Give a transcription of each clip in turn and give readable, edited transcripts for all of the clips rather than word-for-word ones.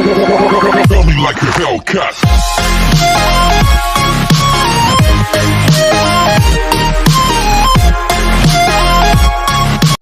Tell me like a Hellcat.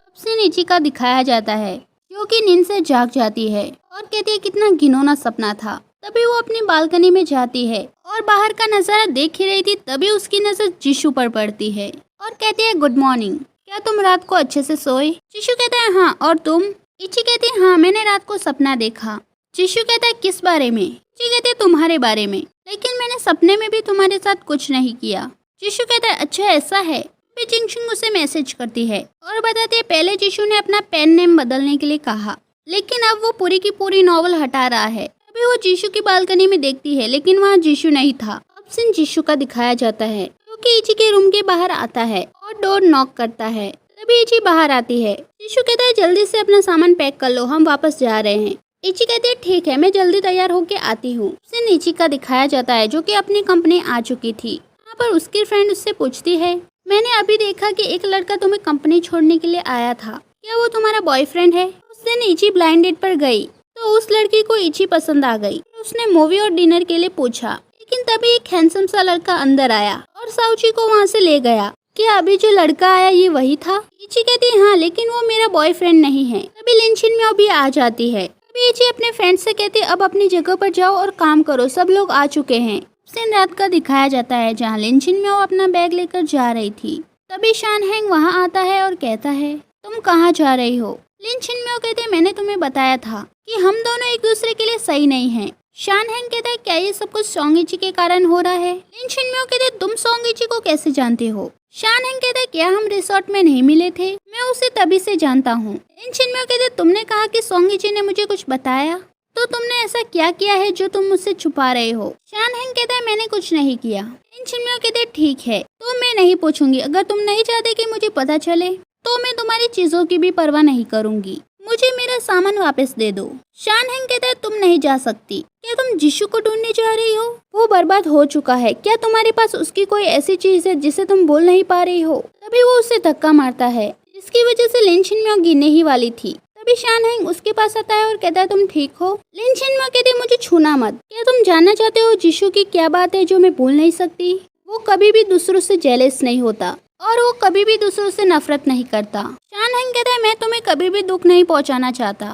सबसे नीचे का दिखाया जाता है जो कि नींद से जाग जाती है और कहती है कितना घिनौना सपना था। तभी वो अपनी बालकनी में जाती है और बाहर का नजारा देख ही रही थी, तभी उसकी नजर जीशू पर पड़ती है और कहती है गुड मॉर्निंग, क्या तुम रात को अच्छे से सोए? जीशू कहता है हाँ, और तुम? इची कहती है हाँ, मैंने रात को सपना देखा। जीशू कहता है किस बारे में? इची कहती है तुम्हारे बारे में, लेकिन मैंने सपने में भी तुम्हारे साथ कुछ नहीं किया। जीशू कहता है अच्छा ऐसा है। फिर जिंगशुन उसे मैसेज करती है और बताती है पहले जीशू ने अपना पेन नेम बदलने के लिए कहा, लेकिन अब वो पूरी की पूरी नॉवल हटा रहा है। अभी वो जीशू की बालकनी में देखती है, लेकिन वहाँ जीशू नहीं था। अब सीन जीशू का दिखाया जाता है क्योंकि इची के रूम के बाहर आता है और डोर नॉक करता है। तभी इची बाहर आती है। जीशू कहता है जल्दी से अपना सामान पैक कर लो, हम वापस जा रहे हैं। इची कहती है ठीक है, मैं जल्दी तैयार होके आती हूँ। सीन इची का दिखाया जाता है जो कि अपनी कंपनी आ चुकी थी। यहाँ पर उसकी फ्रेंड उससे पूछती है मैंने अभी देखा कि एक लड़का तुम्हें कंपनी छोड़ने के लिए आया था, क्या वो तुम्हारा बॉयफ्रेंड है? उस दिन इची ब्लाइंड डेट पर गई तो उस लड़की को इची पसंद आ गई। उसने मूवी और डिनर के लिए पूछा, लेकिन तभी एक हैंडसम सा लड़का अंदर आया और साउची को वहाँ से ले गया। क्या अभी जो लड़का आया ये वही था? इची कहती है हाँ, लेकिन वो मेरा बॉयफ्रेंड नहीं है। तभी लिनशिन में भी आ जाती है। तभी इची अपने फ्रेंड से कहती है अब अपनी जगह पर जाओ और काम करो, सब लोग आ चुके हैं। सीन रात का दिखाया जाता है जहाँ लिनशिन में वो अपना बैग लेकर जा रही थी। तभी शान हैंग वहाँ आता है और कहता है तुम कहाँ जा रही हो? लिनशिन में वो कहते हैं मैंने तुम्हें बताया था कि हम दोनों एक दूसरे के लिए सही नहीं हैं। शान हैंग कहता है क्या ये सब कुछ सोंगिची के कारण हो रहा है? लिनशिन में वो कहते हैं तुम सोंगिची को कैसे जानते हो? शान हैंग कहता है क्या हम रिसोर्ट में नहीं मिले थे? मैं उसे तभी से जानता हूँ। लिनशिन में वो कहते हैं तुमने कहा कि सोंगिची ने मुझे कुछ बताया, तो तुमने ऐसा क्या किया है जो तुम मुझसे छुपा रहे हो? शान हैंग कहता है मैंने कुछ नहीं किया। लिनशिन में कहते हैं ठीक है, तो मैं नहीं पूछूंगी। अगर तुम नहीं चाहते कि मुझे पता चले तो मैं तुम्हारी चीजों की भी परवाह नहीं करूंगी। मुझे मेरा सामान वापस दे दो। शान हैंग कहता है तुम नहीं जा सकती। क्या तुम जीशू को ढूंढने जा रही हो? वो बर्बाद हो चुका है। क्या तुम्हारे पास उसकी कोई ऐसी चीज है जिसे तुम बोल नहीं पा रही हो? तभी वो उसे धक्का मारता है, जिसकी वजह से लिनशिन में गिरने ही वाली थी। तभी शान हैंग उसके पास आता है और कहता है तुम ठीक हो? लिनशिन में कहते मुझे छूना मत। क्या तुम जानना चाहते हो जीशू की क्या बात है जो मैं भूल नहीं सकती? वो कभी भी दूसरों से जेलस नहीं होता और वो कभी भी दूसरों से नफरत नहीं करता। शान हैंग कहता है मैं तुम्हें कभी भी दुख नहीं पहुंचाना चाहता।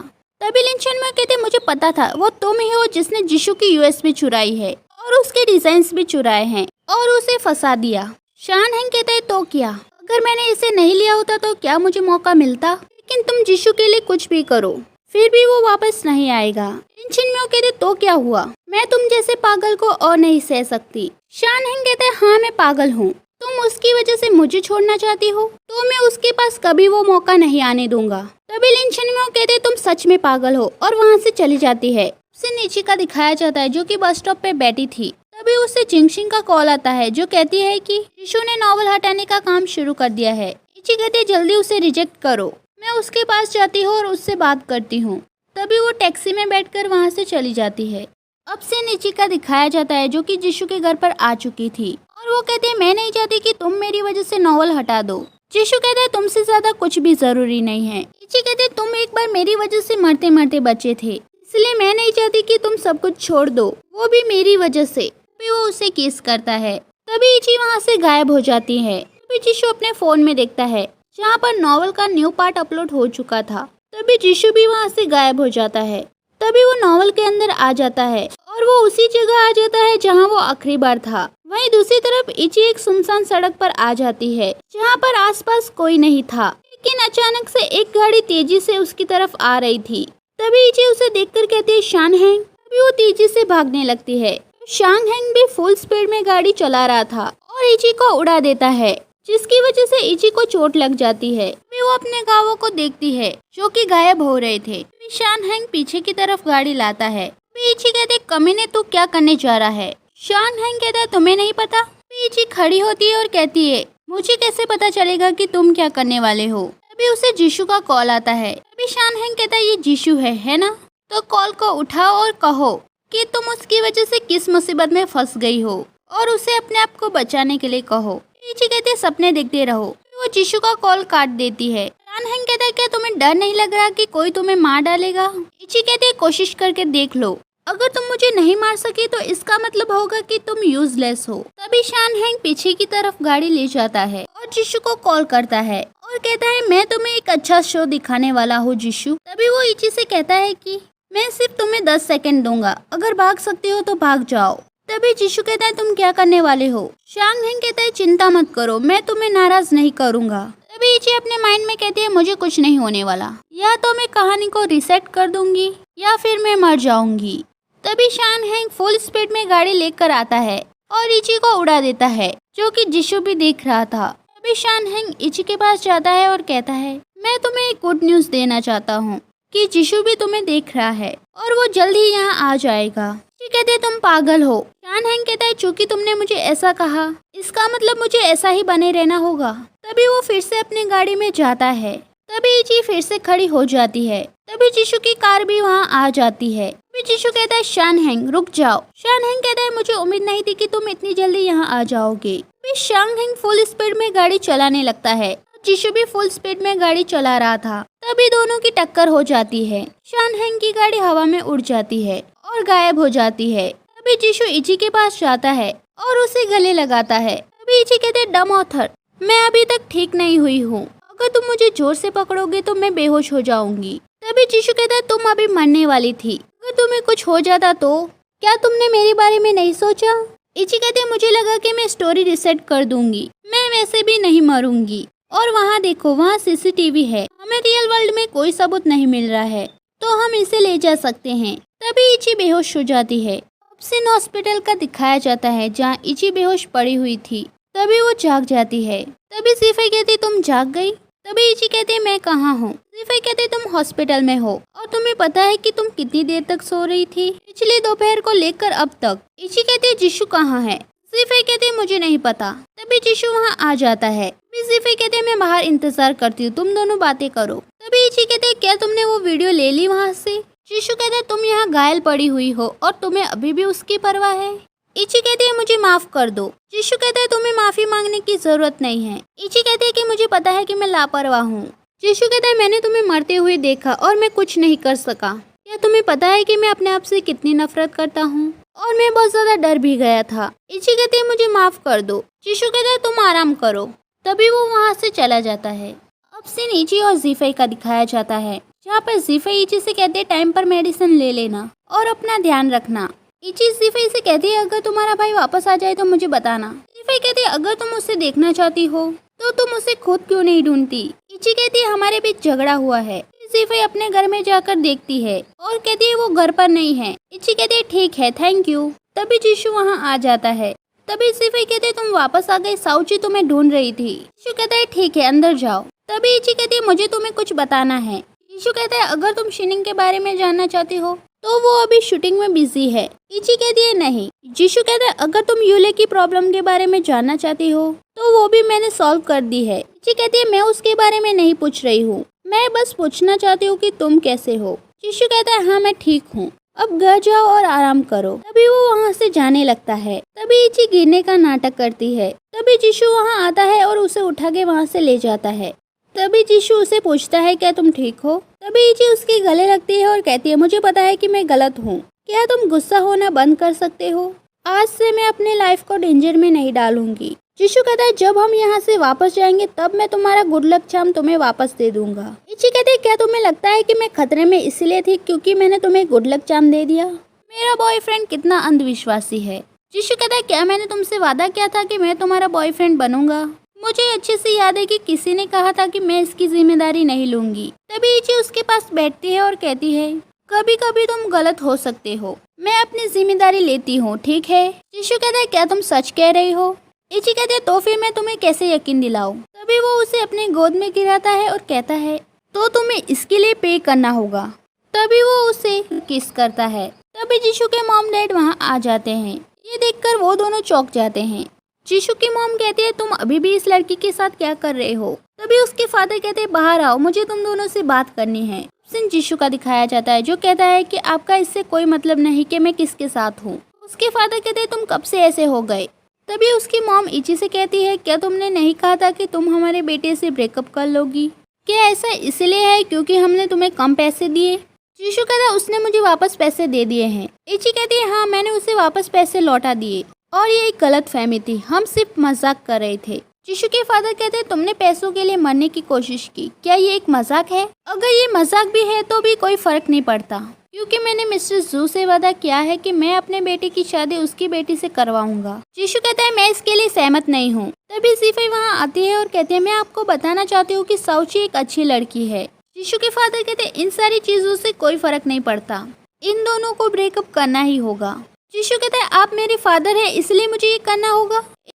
तभी लिनशिन में कहते मुझे पता था वो तुम ही हो जिसने जीशू की यूएसबी चुराई है और उसके डिजाइन्स भी चुराए हैं और उसे फंसा दिया। शान हैंग कहता है तो क्या? अगर मैंने इसे नहीं लिया होता तो क्या मुझे मौका मिलता? लेकिन तुम जीशू के लिए कुछ भी करो फिर भी वो वापस नहीं आएगा। लिनशिन में वो कहते तो क्या हुआ? मैं तुम जैसे पागल को और नहीं सह सकती। शान हैंग कहता है हाँ मैं पागल हूँ। तुम उसकी वजह से मुझे छोड़ना चाहती हो तो मैं उसके पास कभी वो मौका नहीं आने दूंगा। तभी लिनशिन में वो कहते तुम सच में पागल हो और वहाँ से चली जाती है। उसे नीचे का दिखाया जाता है जो कि बस स्टॉप पे बैठी थी। तभी उसे जिंगशिन का कॉल आता है जो कहती है कि जीशू ने नॉवल हटाने का काम शुरू कर दिया है। इची कहती है जल्दी उसे रिजेक्ट करो। मैं उसके पास जाती हूँ और उससे बात करती हूँ। तभी वो टैक्सी में बैठकर वहाँ से चली जाती है। अब से नीचे का दिखाया जाता है जो कि जीशू के घर पर आ चुकी थी और वो कहते हैं मैं नहीं चाहती कि तुम मेरी वजह से नॉवल हटा दो। जीशू कहता है तुमसे ज्यादा कुछ भी जरूरी नहीं है। इची कहते तुम एक बार मेरी वजह से मरते मरते बचे थे, इसलिए मैं नहीं चाहती कि तुम सब कुछ छोड़ दो, वो भी मेरी वजह से। तभी वो उसे किस करता है। तभी इची वहाँ से गायब हो जाती है। तभी जीशू अपने फोन में देखता है जहाँ पर नॉवल का न्यू पार्ट अपलोड हो चुका था। तभी जीशू भी वहाँ से गायब हो जाता है। तभी वो नॉवल के अंदर आ जाता है और वो उसी जगह आ जाता है जहाँ वो आखिरी बार था। वहीं दूसरी तरफ इची एक सुनसान सड़क पर आ जाती है जहाँ पर आसपास कोई नहीं था, लेकिन अचानक से एक गाड़ी तेजी से उसकी तरफ आ रही थी। तभी इची उसे देखकर कहती है शान हैंग। तभी वो तेजी से भागने लगती है। शान हैंग भी फुल स्पीड में गाड़ी चला रहा था और इची को उड़ा देता है, जिसकी वजह से इची को चोट लग जाती है। फिर वो अपने गांवों को देखती है जो कि गायब हो रहे थे। फिर शान हैंग पीछे की तरफ गाड़ी लाता है। फिर इची कहते कमीने तू क्या करने जा रहा है? शान हैंग कहता है तुम्हें नहीं पता? फिर इची खड़ी होती है और कहती है मुझे कैसे पता चलेगा कि तुम क्या करने वाले हो? तभी उसे जीशू का कॉल आता है। तभी शान हैंग कहता है ये जीशू है ना? तो कॉल को उठाओ और कहो कि तुम उसकी वजह से किस मुसीबत में फंस गई हो और उसे अपने आप को बचाने के लिए कहो। इची कहते हैं सपने देखते रहो। वो जीशू का कॉल काट देती है। शान हैंग कहता है क्या तुम्हें डर नहीं लग रहा कि कोई तुम्हें मार डालेगा? इची कहते हैं कोशिश करके देख लो। अगर तुम मुझे नहीं मार सके तो इसका मतलब होगा कि तुम यूजलेस हो। तभी शान हैंग पीछे की तरफ गाड़ी ले जाता है और जिशु को कॉल करता है और कहता है मैं तुम्हें एक अच्छा शो दिखाने वाला हूँ जिशु। तभी वो इची से कहता है कि मैं सिर्फ तुम्हें 10 सेकंड दूंगा, अगर भाग सकते हो तो भाग जाओ। तभी जिशु कहता है तुम क्या करने वाले हो? शान हैंग कहता है चिंता मत करो, मैं तुम्हें नाराज नहीं करूंगा। तभी इची अपने माइंड में कहती है मुझे कुछ नहीं होने वाला, या तो मैं कहानी को रिसेट कर दूंगी या फिर मैं मर जाऊंगी। तभी शान हैंग फुल स्पीड में गाड़ी लेकर आता है और इची को उड़ा देता है, जो कि जिशु भी देख रहा था। तभी शान हैंग इची के पास जाता है और कहता है मैं तुम्हें एक गुड न्यूज देना चाहता हूँ कि जिशु भी तुम्हें देख रहा है और वो जल्द ही यहाँ आ जाएगा। इची कहते तुम पागल हो। शान हैंग कहता है चूंकि तुमने मुझे ऐसा कहा इसका मतलब मुझे ऐसा ही बने रहना होगा। तभी वो फिर से अपनी गाड़ी में जाता है। तभी इची फिर से खड़ी हो जाती है। तभी जिशु की कार भी वहाँ आ जाती है। तभी जिशु कहता है शान हैंग रुक जाओ। शान हैंग कहता है मुझे उम्मीद नहीं थी कि तुम इतनी जल्दी यहाँ आ जाओगे। तभी शान हैंग फुल स्पीड में गाड़ी चलाने लगता है। जिशु भी फुल स्पीड में गाड़ी चला रहा था। तभी दोनों की टक्कर हो जाती है। शान हैंग की गाड़ी हवा में उड़ जाती है और गायब हो जाती है। तभी जिशु इची के पास जाता है और उसे गले लगाता है। तभी इची कहते डम ऑथर, मैं अभी तक ठीक नहीं हुई हूँ, अगर तुम मुझे जोर से पकड़ोगे तो मैं बेहोश हो जाऊंगी। तभी जिशु कहता है तुम अभी मरने वाली थी, अगर तुम्हें कुछ हो जाता तो क्या तुमने मेरे बारे में नहीं सोचा? इची कहते हैं मुझे लगा कि मैं स्टोरी रिसेट कर दूंगी, मैं वैसे भी नहीं मरूंगी। और वहाँ देखो वहाँ सीसीटीवी है, हमें रियल वर्ल्ड में कोई सबूत नहीं मिल रहा है तो हम इसे ले जा सकते हैं। तभी इची बेहोश हो जाती है। ऑप्सिन हॉस्पिटल का दिखाया जाता है जहाँ इची बेहोश पड़ी हुई थी। तभी वो जाग जाती है। तभी सीफाई कहती तुम जाग गई? तभी इची कहते मैं कहाँ हूँ? सीफाई कहते तुम हॉस्पिटल में हो और तुम्हें पता है कि तुम कितनी देर तक सो रही थी, पिछले दोपहर को लेकर अब तक। इची कहते जिशु कहाँ है? सीफाई कहते मुझे नहीं पता। तभी जिशु वहाँ आ जाता है। सीफाई कहते मैं बाहर इंतजार करती हूँ, तुम दोनों बातें करो। तभी इची कहते क्या तुमने वो वीडियो ले ली वहाँ से? जिशु कहते तुम यहाँ घायल पड़ी हुई हो और तुम्हें अभी भी उसकी परवाह है। इची कहती है मुझे माफ कर दो। जिशु कहता है तुम्हें माफी मांगने की जरूरत नहीं है। इची कहती है कि मुझे पता है कि मैं लापरवाह हूँ। जिशु कहता है मैंने तुम्हें मरते हुए देखा और मैं कुछ नहीं कर सका। क्या तुम्हें पता है कि मैं अपने आप से कितनी नफरत करता हूँ और मैं बहुत ज्यादा डर भी गया था। इची कहती है मुझे माफ कर दो। जिशु कहता है तुम आराम करो। तभी वो वहाँ से चला जाता है। अब सीन इची और जीफाई का दिखाया जाता है, जहाँ पर जीफाई इची से कहते हैं टाइम पर मेडिसिन ले लेना और अपना ध्यान रखना। इची जीफाई से कहती है अगर तुम्हारा भाई वापस आ जाए तो मुझे बताना। जीफाई कहती है अगर तुम उसे देखना चाहती हो तो तुम उसे खुद क्यों नहीं ढूंढती? इची कहती है हमारे बीच झगड़ा हुआ है। जीफाई अपने घर में जाकर देखती है और कहती है वो घर पर नहीं है। इची कहती है ठीक है थैंक यू। तभी जिशु वहाँ आ जाता है। तभी जीफाई कहते तुम वापस आ गए, साउची तुम्हें ढूंढ रही थी। जिशु कहता है ठीक है अंदर जाओ। तभी इची कहती है मुझे तुम्हें कुछ बताना है। जिशु कहता है अगर तुम शिनिंग के बारे में जानना चाहती हो तो वो अभी शूटिंग में बिजी है। इची कहती है नहीं। जिशु कहता है अगर तुम यूले की प्रॉब्लम के बारे में जानना चाहती हो तो वो भी मैंने सॉल्व कर दी है। इची कहती है मैं उसके बारे में नहीं पूछ रही हूँ, मैं बस पूछना चाहती हूँ कि तुम कैसे हो। जिशु कहता है हाँ मैं ठीक हूँ, अब घर जाओ और आराम करो। तभी वो वहाँ से जाने लगता है। तभी इची गिरने का नाटक करती है। तभी जिशु वहाँ आता है और उसे उठा के वहाँ से ले जाता है। तभी जिशु उसे पूछता है क्या तुम ठीक हो? तभी इची उसके गले लगती है और कहती है मुझे पता है कि मैं गलत हूँ, क्या तुम गुस्सा होना बंद कर सकते हो? आज से मैं अपने लाइफ को डेंजर में नहीं डालूंगी। जिशु कहता है जब हम यहाँ से वापस जाएंगे तब मैं तुम्हारा गुड लक चार्म तुम्हें वापस दे दूंगा। इची कहती है क्या तुम्हें लगता है कि मैं खतरे में इसलिए थी क्योंकि मैंने तुम्हें गुड लक चार्म दे दिया? मेरा बॉयफ्रेंड कितना अंधविश्वासी है। जिशु कहता है क्या मैंने तुमसे वादा किया था कि मैं तुम्हारा बॉयफ्रेंड बनूंगा? मुझे अच्छे से याद है कि किसी ने कहा था कि मैं इसकी जिम्मेदारी नहीं लूंगी। तभी इची उसके पास बैठती है और कहती है कभी कभी तुम गलत हो सकते हो, मैं अपनी जिम्मेदारी लेती हूँ ठीक है। जिशु कहता है क्या तुम सच कह रही हो? इची कहते हैं तो फिर मैं तुम्हें कैसे यकीन दिलाऊं? तभी वो उसे अपने गोद में गिराता है और कहता है तो तुम्हें इसके लिए पे करना होगा। तभी वो उसे किस करता है। तभी जिशु के मॉम डैड वहाँ आ जाते हैं। ये देखकर वो दोनों चौंक जाते हैं। जिशु की मॉम कहती है तुम अभी भी इस लड़की के साथ क्या कर रहे हो? तभी उसके फादर कहते हैं बाहर आओ, मुझे तुम दोनों से बात करनी है। सीन जिशु का दिखाया जाता है जो कहता है कि आपका इससे कोई मतलब नहीं कि मैं किसके साथ हूँ। उसके फादर कहते हैं तुम कब से ऐसे हो गए? तभी उसकी मॉम इची से कहती है क्या तुमने नहीं कहा था कि तुम हमारे बेटे से ब्रेकअप कर लोगी? क्या ऐसा इसलिए है क्योंकि हमने तुम्हें कम पैसे दिए? जीशू कहता है उसने मुझे वापस पैसे दे दिए हैं। इची कहती है हाँ मैंने उसे वापस पैसे लौटा दिए और ये एक गलत फहमी थी, हम सिर्फ मजाक कर रहे थे। जीशू के फादर कहते हैं तुमने पैसों के लिए मरने की कोशिश की, क्या ये एक मजाक है? अगर ये मजाक भी है तो भी कोई फर्क नहीं पड़ता, क्योंकि मैंने मिस्टर जू से वादा किया है कि मैं अपने बेटे की शादी उसकी बेटी से करवाऊंगा। जीशू कहता है मैं इसके लिए सहमत नहीं हूँ। तभी जीफई वहाँ आती है और कहते हैं मैं आपको बताना चाहती हूँ कि साउची एक अच्छी लड़की है। जीशू के फादर कहते हैं इन सारी चीजों से कोई फर्क नहीं पड़ता, इन दोनों को ब्रेकअप करना ही होगा। जीशू कहता है आप मेरे फादर हैं इसलिए मुझे ये करना होगा।